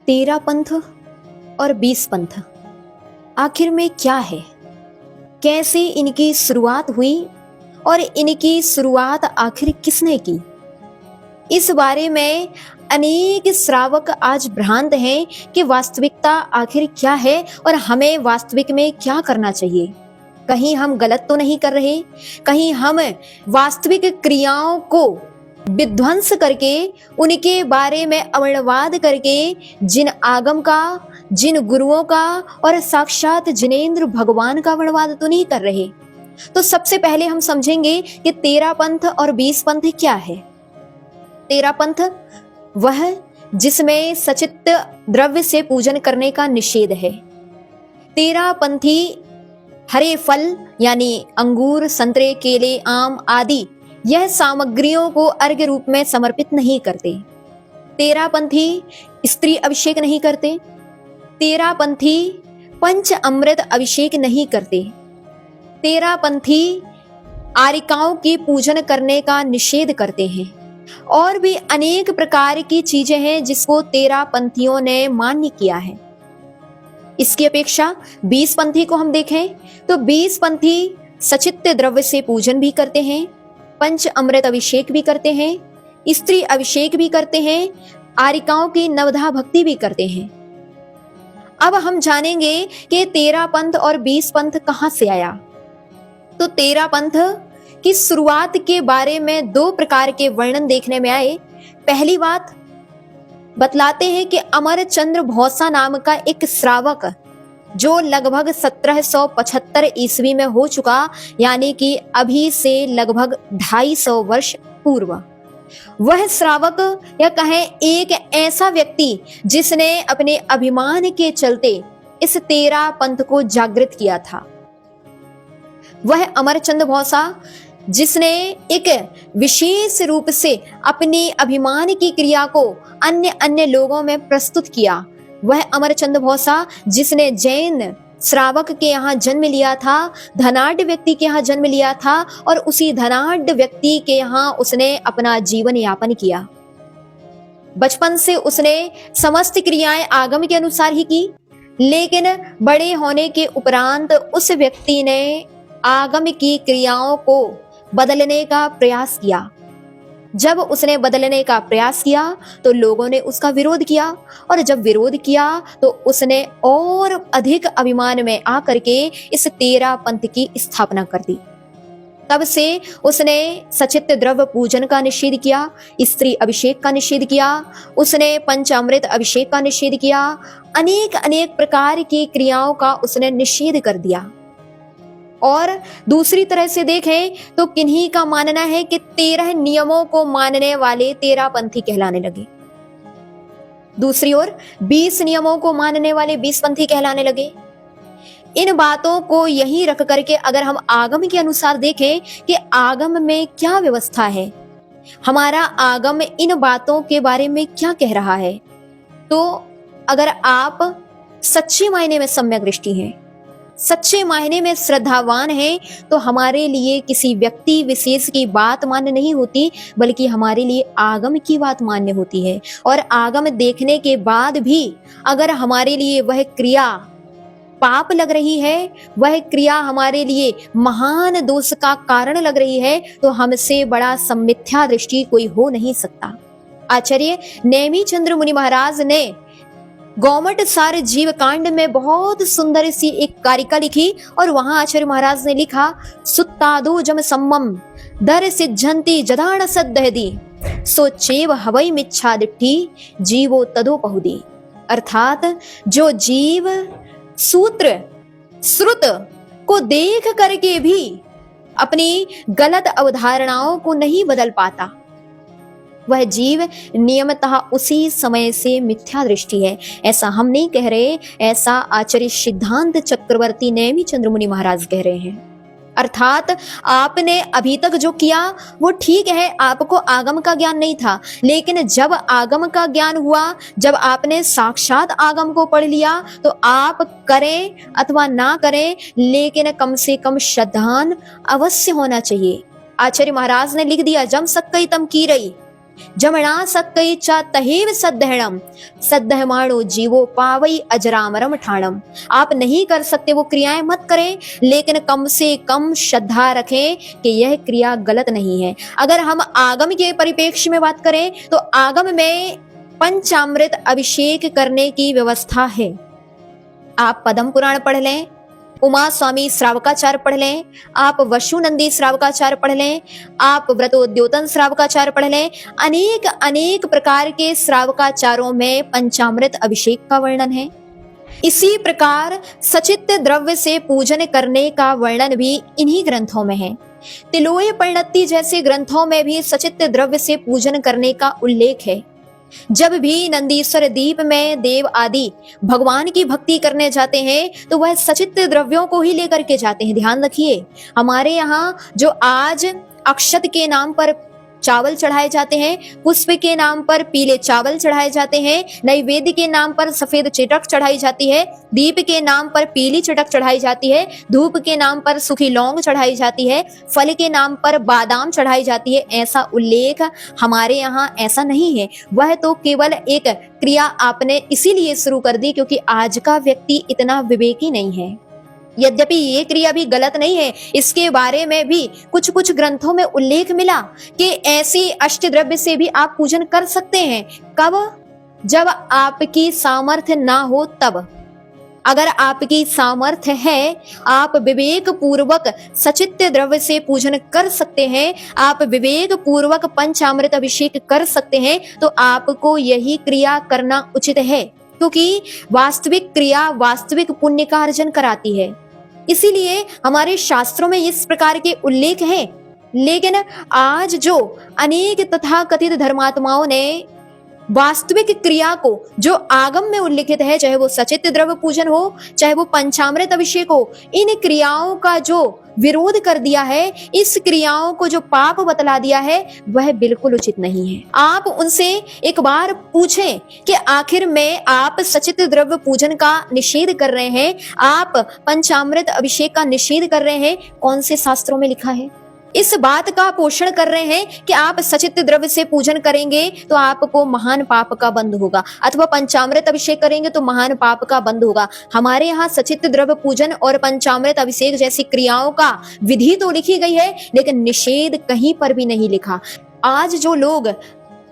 13 पंथ और 20 पंथ आखिर में क्या है, कैसे इनकी शुरुआत हुई और इनकी शुरुआत आखिर किसने की, इस बारे में अनेक श्रावक आज भ्रांत हैं कि वास्तविकता आखिर क्या है और हमें वास्तविक में क्या करना चाहिए। कहीं हम गलत तो नहीं कर रहे, कहीं हम वास्तविक क्रियाओं को विध्वंस करके उनके बारे में अवर्णवाद करके जिन आगम का, जिन गुरुओं का और साक्षात जिनेंद्र भगवान का वर्णवाद तो नहीं कर रहे। तो सबसे पहले हम समझेंगे कि 13 पंथ और 20 पंथ क्या है। 13 पंथ वह जिसमें सचित द्रव्य से पूजन करने का निषेध है। 13 पंथी हरे फल यानी अंगूर, संतरे, केले, आम आदि यह सामग्रियों को अर्घ्य रूप में समर्पित नहीं करते। 13 पंथी स्त्री अभिषेक नहीं करते। 13 पंथी पंच अमृत अभिषेक नहीं करते। 13 पंथी आरिकाओं की पूजन करने का निषेध करते हैं। और भी अनेक प्रकार की चीजें हैं जिसको 13 पंथियों ने मान्य किया है। इसकी अपेक्षा 20 पंथी को हम देखें तो 20 पंथी सचित्य द्रव्य से पूजन भी करते हैं, पंच अमृत अभिषेक भी करते हैं, स्त्री अभिषेक भी करते हैं, आरिकाओं की नवधा भक्ति भी करते हैं। अब हम जानेंगे कि 13 पंथ और 20 पंथ कहां से आया। तो 13 पंथ की शुरुआत के बारे में 2 प्रकार के वर्णन देखने में आए। पहली बात बतलाते हैं कि अमरचंद्र भौसा नाम का एक श्रावक जो लगभग 1775 ईस्वी में हो चुका, यानी कि अभी से लगभग 250 वर्ष पूर्व, वह श्रावक या कहें एक ऐसा व्यक्ति जिसने अपने अभिमान के चलते इस 13 पंथ को जागृत किया था। वह अमरचंद्र भौसा जिसने एक विशेष रूप से अपनी अभिमान की क्रिया को अन्य लोगों में प्रस्तुत किया। वह अमरचंद्र भौसा जिसने जैन श्रावक के यहाँ जन्म लिया था, धनाढ्य व्यक्ति के यहाँ जन्म लिया था और उसी धनाढ्य व्यक्ति के यहाँ उसने अपना जीवन यापन किया। बचपन से उसने समस्त क्रियाएं आगम के अनुसार ही की, लेकिन बड़े होने के उपरांत उस व्यक्ति ने आगम की क्रियाओं को बदलने का प्रयास किया। जब उसने बदलने का प्रयास किया तो लोगों ने उसका विरोध किया, और जब विरोध किया तो उसने और अधिक अभिमान में आकर के इस 13 पंथ की स्थापना कर दी। तब से उसने सचित द्रव्य पूजन का निषेध किया, स्त्री अभिषेक का निषेध किया, उसने पंचामृत अभिषेक का निषेध किया, अनेक प्रकार की क्रियाओं का उसने निषेध कर दिया। और दूसरी तरह से देखें तो किन्हीं का मानना है कि 13 नियमों को मानने वाले 13 पंथी कहलाने लगे। दूसरी ओर 20 नियमों को मानने वाले 20 पंथी कहलाने लगे। इन बातों को यहीं रख करके अगर हम आगम के अनुसार देखें कि आगम में क्या व्यवस्था है, हमारा आगम इन बातों के बारे में क्या कह रहा है, तो अगर आप सच्चे मायने में सम्यक दृष्टि हैं, सच्चे मायने में श्रद्धावान हैं, तो हमारे लिए किसी व्यक्ति विशेष की बात मान्य नहीं होती, बल्कि हमारे लिए आगम की बात मान्य होती है। और आगम देखने के बाद भी अगर हमारे लिए वह क्रिया पाप लग रही है, वह क्रिया हमारे लिए महान दोष का कारण लग रही है, तो हमसे बड़ा सम्मिथ्या दृष्टि कोई हो नहीं सकता। आचार्य नेमी चंद्र मुनि महाराज ने गौमट सार जीव कांड में बहुत सुंदर सी एक कारिका लिखी, और वहां आचार्य महाराज ने लिखा, सुत्तादो जम सम्मम दर सिद्धंति जदाण सद्दहदी सोचेव हवई मिच्छा दिट्ठी जीवो तदो पहुदी। अर्थात जो जीव सूत्र श्रुत को देख करके भी अपनी गलत अवधारणाओं को नहीं बदल पाता, वह जीव नियमतः उसी समय से मिथ्या दृष्टि है। ऐसा हम नहीं कह रहे, ऐसा आचार्य सिद्धांत चक्रवर्ती नेमी चंद्र मुनि महाराज कह रहे हैं। अर्थात आपने अभी तक जो किया वो ठीक है, आपको आगम का ज्ञान नहीं था, लेकिन जब आगम का ज्ञान हुआ, जब आपने साक्षात आगम को पढ़ लिया, तो आप करें अथवा ना करें, लेकिन कम से कम श्रद्धान अवश्य होना चाहिए। आचार्य महाराज ने लिख दिया, जम सक्कई तम की रही, जमणा सक्कई चा तहेव सद्धहणम, सद्धमाणो जीवो पावई अजरामरम ठाणम। आप नहीं कर सकते वो क्रियाएं मत करें, लेकिन कम से कम श्रद्धा रखें कि यह क्रिया गलत नहीं है। अगर हम आगम के परिप्रेक्ष्य में बात करें तो आगम में पंचामृत अभिषेक करने की व्यवस्था है। आप पद्म पुराण पढ़ लें, उमा स्वामी श्रावकाचार पढ़ लें, आप वशुनंदी श्रावकाचार पढ़ लें, आप व्रतोद्योतन श्रावकाचार पढ़ लें। अनेक अनेक प्रकार के श्रावकाचारों में पंचामृत अभिषेक का वर्णन है। इसी प्रकार सचित द्रव्य से पूजन करने का वर्णन भी इन्हीं ग्रंथों में है। तिलोय परिणति जैसे ग्रंथों में भी सचित द्रव्य से पूजन करने का उल्लेख है। जब भी नंदीश्वर दीप में देव आदि भगवान की भक्ति करने जाते हैं तो वह सचित द्रव्यों को ही लेकर के जाते हैं। ध्यान रखिए, हमारे यहाँ जो आज अक्षत के नाम पर चावल चढ़ाए जाते हैं, पुष्प के नाम पर पीले चावल चढ़ाए जाते हैं, नैवेद्य के नाम पर सफेद चटक चढ़ाई जाती है, दीप के नाम पर पीली चटक चढ़ाई जाती है, धूप के नाम पर सूखी लौंग चढ़ाई जाती है, फल के नाम पर बादाम चढ़ाई जाती है, ऐसा उल्लेख हमारे यहाँ ऐसा नहीं है। वह तो केवल एक क्रिया आपने इसीलिए शुरू कर दी क्योंकि आज का व्यक्ति इतना विवेकी नहीं है। यद्यपि ये क्रिया भी गलत नहीं है, इसके बारे में भी कुछ कुछ ग्रंथों में उल्लेख मिला कि ऐसी अष्टद्रव्य से भी आप पूजन कर सकते हैं। कब? जब आपकी सामर्थ्य ना हो तब। अगर आपकी सामर्थ्य है, आप विवेक पूर्वक सचित द्रव्य से पूजन कर सकते हैं, आप विवेक पूर्वक पंचामृत अभिषेक कर सकते हैं, तो आपको यही क्रिया करना उचित है, क्योंकि वास्तविक क्रिया वास्तविक पुण्य का अर्जन कराती है। इसीलिए हमारे शास्त्रों में इस प्रकार के उल्लेख हैं। लेकिन आज जो अनेक तथाकथित धर्मात्माओं ने वास्तविक क्रिया को जो आगम में उल्लिखित है, चाहे वो सचित द्रव्य पूजन हो, चाहे वो पंचामृत अभिषेक हो, इन क्रियाओं का जो विरोध कर दिया है, इस क्रियाओं को जो पाप बतला दिया है, वह बिल्कुल उचित नहीं है। आप उनसे एक बार पूछें कि आखिर में आप सचित द्रव्य पूजन का निषेध कर रहे हैं, आप पंचामृत अभिषेक का निषेध कर रहे हैं, कौन से शास्त्रों में लिखा है? इस बात का पोषण कर रहे हैं कि आप सचित द्रव्य से पूजन करेंगे तो आपको महान पाप का बंध होगा, अथवा पंचामृत अभिषेक करेंगे तो महान पाप का बंध होगा। हमारे यहाँ सचित द्रव्य पूजन और पंचामृत अभिषेक जैसी क्रियाओं का विधि तो लिखी गई है, लेकिन निषेध कहीं पर भी नहीं लिखा। आज जो लोग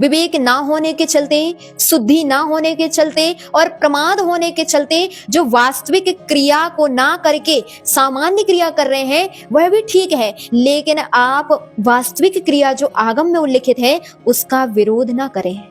विवेक ना होने के चलते, शुद्धि ना होने के चलते और प्रमाद होने के चलते जो वास्तविक क्रिया को ना करके सामान्य क्रिया कर रहे हैं, वह भी ठीक है, लेकिन आप वास्तविक क्रिया जो आगम में उल्लिखित है उसका विरोध ना करें।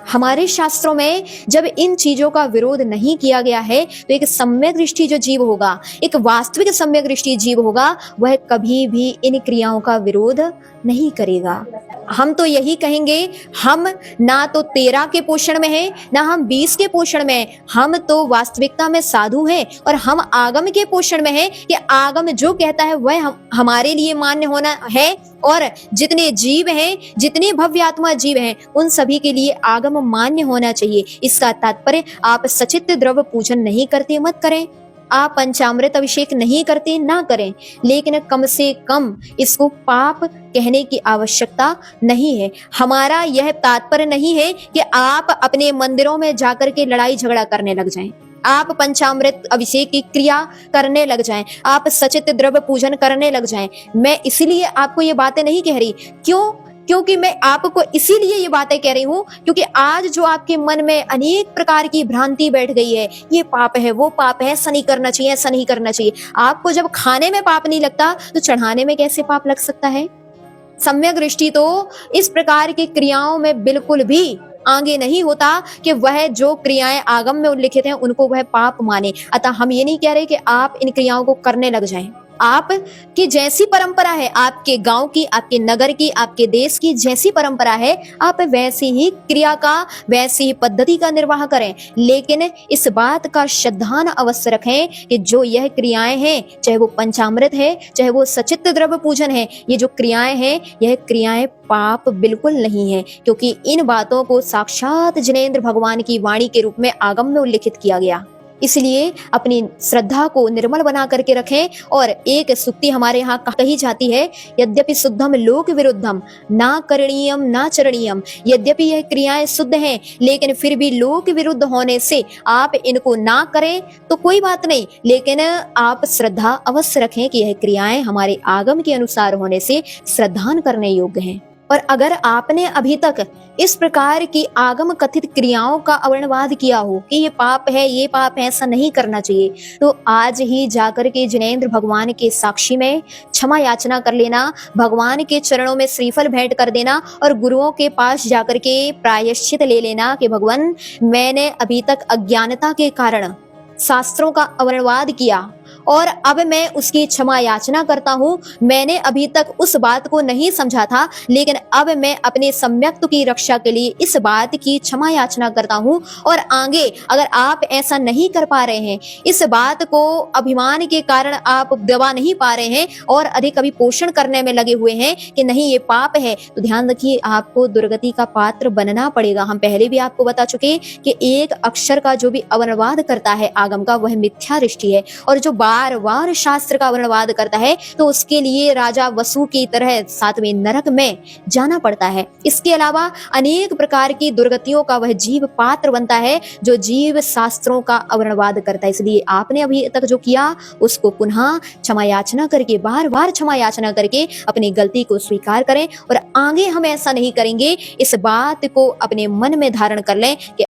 हमारे शास्त्रों में जब इन चीजों का विरोध नहीं किया गया है तो एक सम्यक दृष्टि जो जीव होगा, एक वास्तविक सम्यक दृष्टि जीव होगा, वह कभी भी इन क्रियाओं का विरोध नहीं करेगा। हम तो यही कहेंगे, हम ना तो 13 के पोषण में हैं, ना हम 20 के पोषण में हैं, हम तो वास्तविकता में साधु हैं और हम आगम के पोषण में हैं कि आगम जो कहता है वह हमारे लिए मान्य होना है, और जितने जीव हैं, जितने भव्य आत्मा जीव हैं, उन सभी के लिए आगम मान्य होना चाहिए। इसका तात्पर्य आप सचित द्रव्य पूजन नहीं करते मत करें, आप पंचामृत अभिषेक नहीं करते ना करें, लेकिन कम से कम इसको पाप कहने की आवश्यकता नहीं है। हमारा यह तात्पर्य नहीं है कि आप अपने मंदिरों में जाकर के लड़ाई झगड़ा करने लग जाएं, आप पंचामृत अभिषेक की क्रिया करने लग जाएं, आप सचित द्रव्य पूजन करने लग जाएं। मैं इसीलिए आपको ये बातें नहीं कह रही, क्योंकि मैं आपको इसीलिए ये बातें कह रही हूँ क्योंकि आज जो आपके मन में अनेक प्रकार की भ्रांति बैठ गई है, ये पाप है, वो पाप है, ऐसा नहीं करना चाहिए, ऐसा नहीं करना चाहिए। आपको जब खाने में पाप नहीं लगता तो चढ़ाने में कैसे पाप लग सकता है? सम्यक दृष्टि तो इस प्रकार की क्रियाओं में बिल्कुल भी आगे नहीं होता कि वह जो क्रियाएं आगम में उल्लिखित हैं उनको वह पाप माने। अतः हम ये नहीं कह रहे कि आप इन क्रियाओं को करने लग जाएं। आपकी जैसी परंपरा है, आपके गांव की, आपके नगर की, आपके देश की जैसी परंपरा है, आप वैसी ही क्रिया का, वैसी ही पद्धति का निर्वाह करें, लेकिन इस बात का श्रद्धान अवश्य रखें कि जो यह क्रियाएं हैं, चाहे वो पंचामृत है, चाहे वो सचित द्रव्य पूजन है, ये जो क्रियाएं हैं, यह क्रियाएं पाप बिल्कुल नहीं है, क्योंकि इन बातों को साक्षात जिनेंद्र भगवान की वाणी के रूप में आगम में उल्लिखित किया गया। इसलिए अपनी श्रद्धा को निर्मल बना करके रखें। और एक सुक्ति हमारे यहाँ कही जाती है, यद्यपि शुद्धम लोक विरुद्धम ना करणीयम ना चरणीयम। यद्यपि यह क्रियाएं शुद्ध हैं, लेकिन फिर भी लोक विरुद्ध होने से आप इनको ना करें तो कोई बात नहीं, लेकिन आप श्रद्धा अवश्य रखें कि यह क्रियाएं हमारे आगम के अनुसार होने से श्रद्धान करने योग्य हैं। और अगर आपने अभी तक इस प्रकार की आगम कथित क्रियाओं का अवर्णवाद किया हो कि ये पाप है, ये पाप है, ऐसा नहीं करना चाहिए, तो आज ही जाकर के जिनेंद्र भगवान के साक्षी में क्षमा याचना कर लेना, भगवान के चरणों में श्रीफल भेंट कर देना और गुरुओं के पास जाकर के प्रायश्चित ले लेना कि भगवान, मैंने अभी तक अज्ञानता के कारण शास्त्रों का अवर्णवाद किया और अब मैं उसकी क्षमा याचना करता हूँ। मैंने अभी तक उस बात को नहीं समझा था, लेकिन अब मैं अपने सम्यक्त्व की रक्षा के लिए इस बात की क्षमा याचना करता हूँ। और आगे अगर आप ऐसा नहीं कर पा रहे हैं, इस बात को अभिमान के कारण आप दबा नहीं पा रहे हैं और अधिक अभी पोषण करने में लगे हुए हैं कि नहीं ये पाप है, तो ध्यान रखिए आपको दुर्गति का पात्र बनना पड़ेगा। हम पहले भी आपको बता चुके कि एक अक्षर का जो भी अवर्णवाद करता है आगम का, वह मिथ्या दृष्टि है। और जो बार बार शास्त्र का वर्णवाद करता है तो उसके लिए राजा वसु की तरह सातवें नरक में जाना पड़ता है। इसके अलावा अनेक प्रकार की दुर्गतियों का वह जीव पात्र बनता है जो जीव शास्त्रों का अवर्णवाद करता है। इसलिए आपने अभी तक जो किया उसको पुनः क्षमा याचना करके, बार बार क्षमा याचना करके अपनी गलती को स्वीकार करें और आगे हम ऐसा नहीं करेंगे। इस बात को अपने मन में धारण कर लें कि